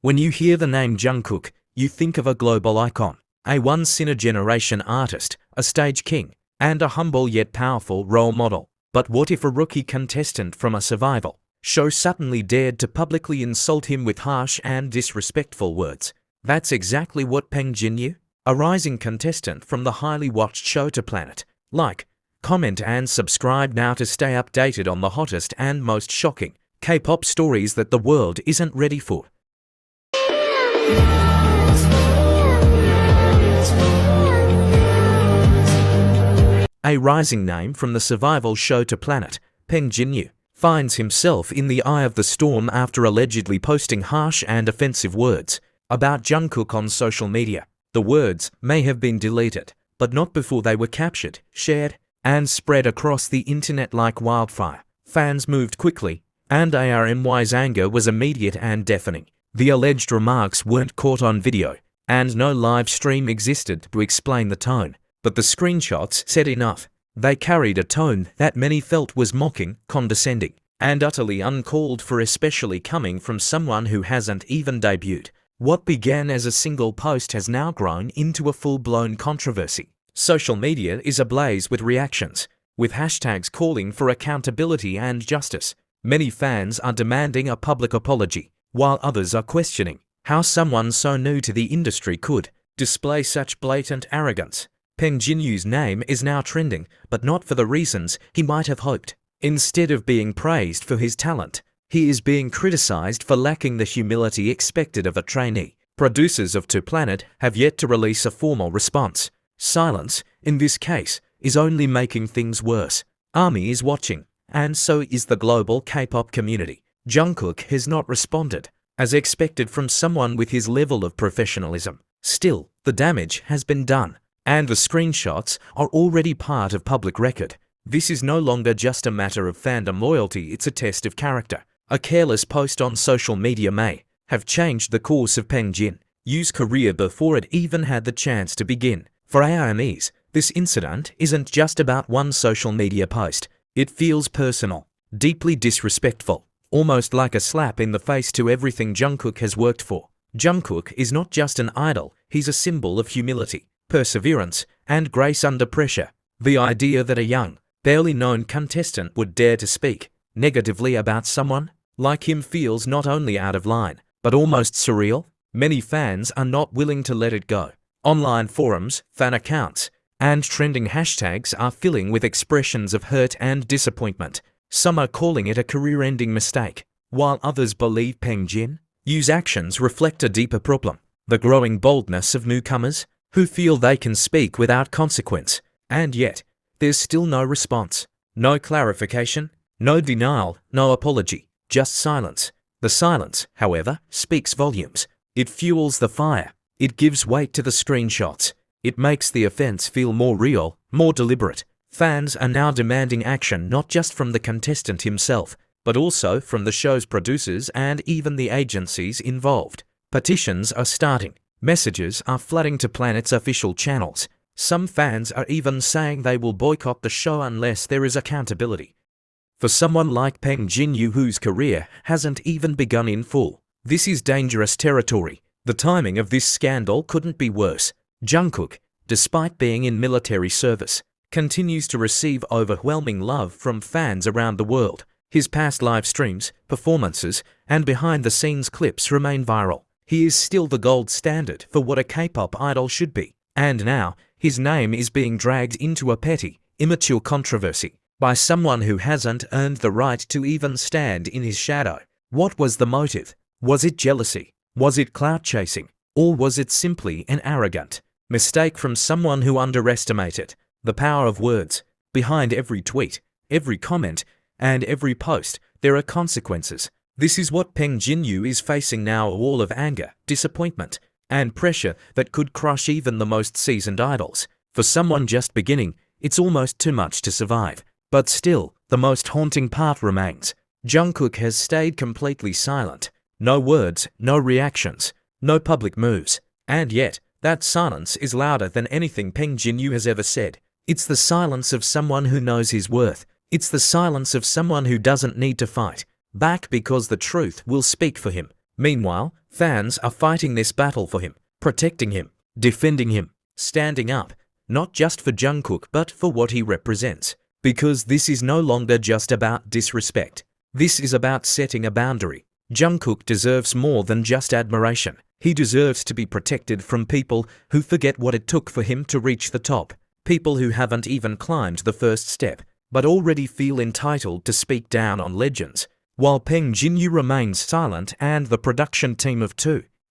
When you hear the name Jungkook, you think of a global icon, a once-in-a-generation artist, a stage king, and a humble yet powerful role model. But what if a rookie contestant from a survival show suddenly dared to publicly insult him with harsh and disrespectful words? That's exactly what Peng Jinyu, a rising contestant from the highly watched show to Planet. Like, comment and subscribe now to stay updated on the hottest and most shocking K-pop stories that the world isn't ready for. A rising name from the survival show to Planet, Peng Jinyu finds himself in the eye of the storm after allegedly posting harsh and offensive words about Jungkook on social media. The words may have been deleted, but not before they were captured, shared, and spread across the internet like wildfire. Fans moved quickly, and ARMY's anger was immediate and deafening. The alleged remarks weren't caught on video, and no live stream existed to explain the tone. But the screenshots said enough. They carried a tone that many felt was mocking, condescending, and utterly uncalled for, especially coming from someone who hasn't even debuted. What began as a single post has now grown into a full-blown controversy. Social media is ablaze with reactions, with hashtags calling for accountability and justice. Many fans are demanding a public apology, while others are questioning how someone so new to the industry could display such blatant arrogance. Peng Jinyu's name is now trending, but not for the reasons he might have hoped. Instead of being praised for his talent, he is being criticized for lacking the humility expected of a trainee. Producers of To Planet have yet to release a formal response. Silence, in this case, is only making things worse. ARMY is watching, and so is the global K-pop community. Jungkook has not responded, as expected from someone with his level of professionalism. Still, the damage has been done, and the screenshots are already part of public record. This is no longer just a matter of fandom loyalty, it's a test of character. A careless post on social media may have changed the course of Peng Jinyu's career before it even had the chance to begin. For ARMYs, this incident isn't just about one social media post. It feels personal, deeply disrespectful, almost like a slap in the face to everything Jungkook has worked for. Jungkook is not just an idol, he's a symbol of humility, perseverance, and grace under pressure. The idea that a young, barely known contestant would dare to speak negatively about someone like him feels not only out of line, but almost surreal. Many fans are not willing to let it go. Online forums, fan accounts, and trending hashtags are filling with expressions of hurt and disappointment. Some are calling it a career-ending mistake, while others believe Peng Jinyu's actions reflect a deeper problem: the growing boldness of newcomers who feel they can speak without consequence. And yet, there's still no response, no clarification, no denial, no apology, just silence. The silence, however, speaks volumes. It fuels the fire. It gives weight to the screenshots. It makes the offense feel more real, more deliberate. Fans are now demanding action not just from the contestant himself, but also from the show's producers and even the agencies involved. Petitions are starting. Messages are flooding to Planet's official channels. Some fans are even saying they will boycott the show unless there is accountability. For someone like Peng Jinyu, whose career hasn't even begun in full, this is dangerous territory. The timing of this scandal couldn't be worse. Jungkook, despite being in military service, continues to receive overwhelming love from fans around the world. His past live streams, performances, and behind-the-scenes clips remain viral. He is still the gold standard for what a K-pop idol should be. And now, his name is being dragged into a petty, immature controversy by someone who hasn't earned the right to even stand in his shadow. What was the motive? Was it jealousy? Was it clout chasing? Or was it simply an arrogant mistake from someone who underestimated the power of words? Behind every tweet, every comment, and every post, there are consequences. This is what Peng Jinyu is facing now: a wall of anger, disappointment, and pressure that could crush even the most seasoned idols. For someone just beginning, it's almost too much to survive. But still, the most haunting part remains. Jungkook has stayed completely silent. No words, no reactions, no public moves. And yet, that silence is louder than anything Peng Jinyu has ever said. It's the silence of someone who knows his worth. It's the silence of someone who doesn't need to fight back because the truth will speak for him. Meanwhile, Fans are fighting this battle for him, protecting him, defending him, standing up, not just for Jungkook but for what he represents. Because this is no longer just about disrespect. This is about setting a boundary. Jungkook deserves more than just admiration. He deserves to be protected from people who forget what it took for him to reach the top. People who haven't even climbed the first step, but already feel entitled to speak down on legends. While Peng Jinyu remains silent and the production team of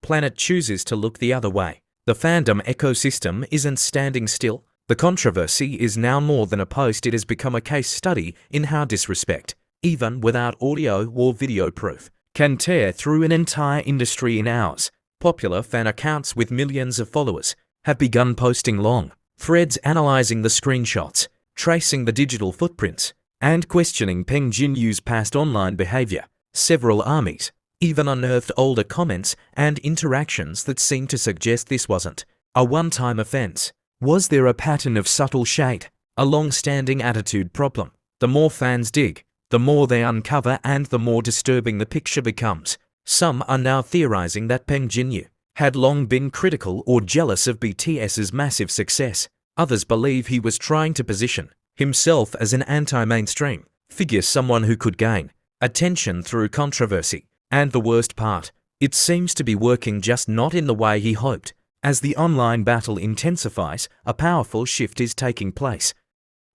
Planet chooses to look the other way, the fandom ecosystem isn't standing still. The controversy is now more than a post, it has become a case study in how disrespect, even without audio or video proof, can tear through an entire industry in hours. Popular fan accounts with millions of followers have begun posting long threads analyzing the screenshots, tracing the digital footprints, and questioning Peng Jinyu's past online behavior. Several armies even unearthed older comments and interactions that seem to suggest this wasn't a one-time offense. Was there a pattern of subtle shade, a long-standing attitude problem? The more fans dig, the more they uncover and the more disturbing the picture becomes. Some are now theorizing that Peng Jinyu had long been critical or jealous of BTS's massive success. Others believe he was trying to position himself as an anti-mainstream figure, someone who could gain attention through controversy. And the worst part, it seems to be working, just not in the way he hoped. As the online battle intensifies, a powerful shift is taking place.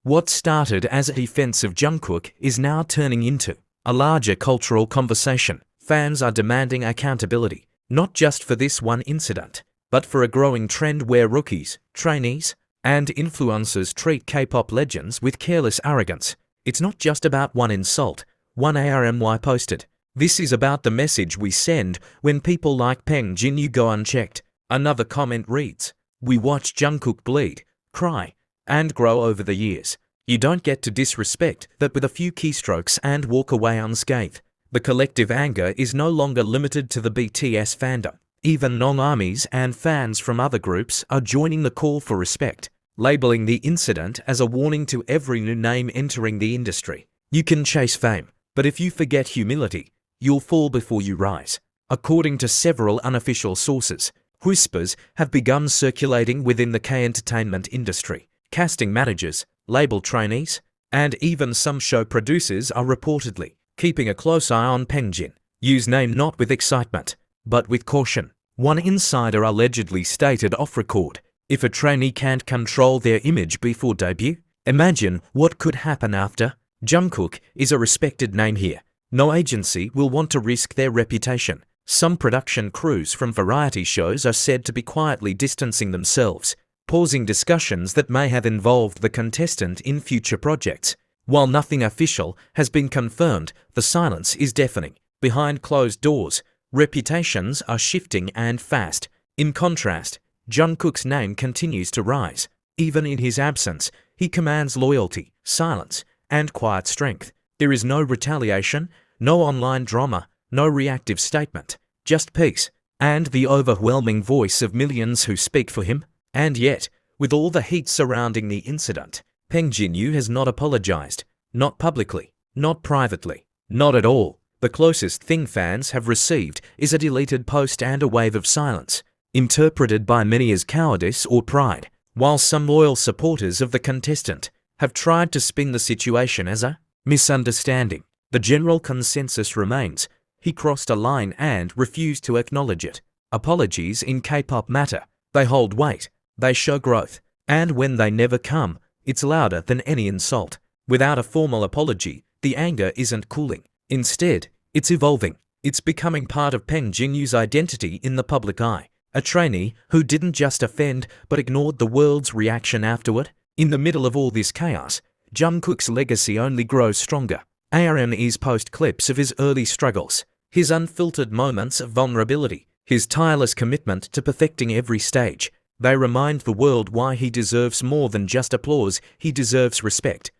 What started as a defense of Jungkook is now turning into a larger cultural conversation. Fans are demanding accountability, not just for this one incident, but for a growing trend where rookies, trainees, and influencers treat K-pop legends with careless arrogance. It's not just about one insult, one ARMY posted. This is about the message we send when people like Peng Jinyu go unchecked. Another comment reads, "We watch Jungkook bleed, cry, and grow over the years. You don't get to disrespect that with a few keystrokes and walk away unscathed." The collective anger is no longer limited to the BTS fandom. Even non-armies and fans from other groups are joining the call for respect, labeling the incident as a warning to every new name entering the industry. You can chase fame, but if you forget humility, you'll fall before you rise. According to several unofficial sources, whispers have begun circulating within the K-entertainment industry. Casting managers, label trainees, and even some show producers are reportedly keeping a close eye on Peng Jinyu's name, not with excitement, but with caution. One insider allegedly stated off record, "If a trainee can't control their image before debut, imagine what could happen after." Jungkook is a respected name here. No agency will want to risk their reputation. Some production crews from variety shows are said to be quietly distancing themselves, pausing discussions that may have involved the contestant in future projects. While nothing official has been confirmed, the silence is deafening. Behind closed doors, reputations are shifting and fast. In contrast, Jungkook's name continues to rise. Even in his absence, he commands loyalty, silence, and quiet strength. There is no retaliation, no online drama, no reactive statement, just peace, and the overwhelming voice of millions who speak for him. And yet, with all the heat surrounding the incident, Peng Jinyu has not apologized. Not publicly, not privately, not at all. The closest thing fans have received is a deleted post and a wave of silence, interpreted by many as cowardice or pride, while some loyal supporters of the contestant have tried to spin the situation as a misunderstanding. The general consensus remains: he crossed a line and refused to acknowledge it. Apologies in K-pop matter. They hold weight, they show growth, and when they never come, it's louder than any insult. Without a formal apology, the anger isn't cooling. Instead, it's evolving. It's becoming part of Peng Jinyu's identity in the public eye. A trainee who didn't just offend but ignored the world's reaction afterward. In the middle of all this chaos, Jungkook's legacy only grows stronger. ARMYs post clips of his early struggles, his unfiltered moments of vulnerability, his tireless commitment to perfecting every stage. They remind the world why he deserves more than just applause, he deserves respect.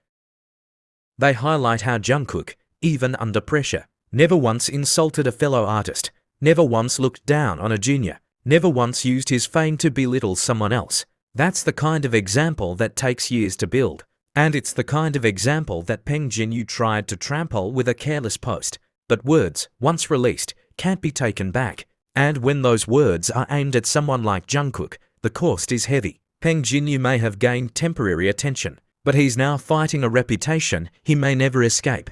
They highlight how Jungkook, even under pressure, never once insulted a fellow artist, never once looked down on a junior, never once used his fame to belittle someone else. That's the kind of example that takes years to build. And it's the kind of example that Peng Jinyu tried to trample with a careless post. But words, once released, can't be taken back. And when those words are aimed at someone like Jungkook, the cost is heavy. Peng Jinyu may have gained temporary attention, but he's now fighting a reputation he may never escape.